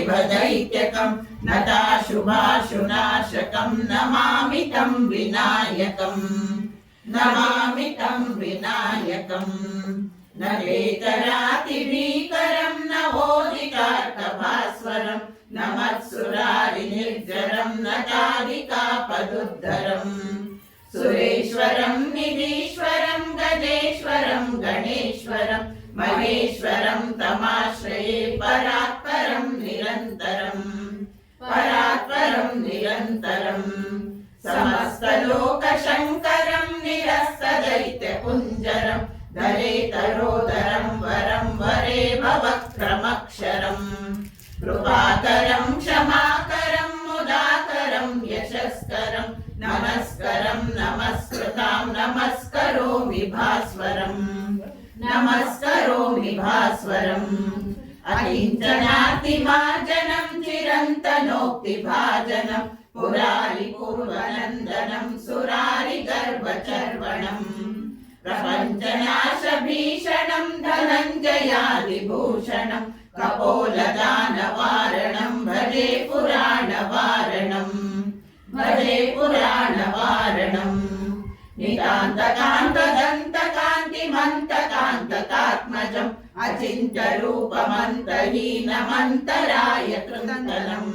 देवदैत्यकं नताशुभाशुनाशकं नमामि तं विनायकम् नमामि तं विनायकम् न वेतरातिभीकरं न ओदितार्कभास्वरं न मत्सुरारिनिर्जरं न तादिकापदुद्धरम् सुरेश्वरं निधीश्वरं गजेश्वरं गणेश्वरं महेश्वरं तमाश्रये परात्परं निरन्तरं समस्तलोकशङ्करं निरस्तदैत्यपुञ्जरं धरेतरोदरं वरं वरेव वक्रमक्षरम् कृपाकरं क्षमाकरं मुदाकरं यशस्करं नमस्करं नमस्कृतां नमस्करोमि भास्वरम् अकिञ्चनातिमार्जनं चिरन्तनोक्तिभाजनं पुरारिपूर्वनन्दनं सुरारिगर्वचर्वणम् प्रपञ्चनाशभीषणं धनञ्जयादिभूषणं कपोलदानवारणं भजे पुराणवारणम् नितान्तकान्तदन्तकान्तिमन्तकान्तकात्मजम् अचिन्त्यरूपमन्तहीनमन्तराय कृन्दनम्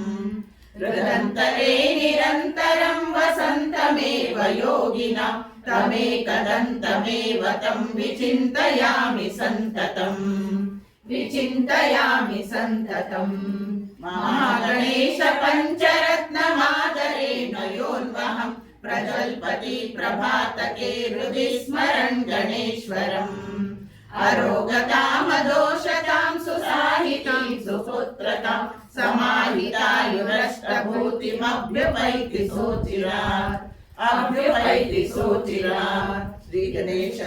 हृदन्तरे निरन्तरं वसन्तमेव योगिनां तमेकदन्तमेव तं विचिन्तयामि सन्ततम् महागणेश पञ्चरत्नमादरेण योन्वहं प्रजल्पति प्रभातके हृदि स्मरन् गणेश्वरम् अरोगतामदोषतां सुसाहितीं सुपुत्रतां समाहितायुरष्टभूतिमभ्युपैति सोचिरात् श्री गणेश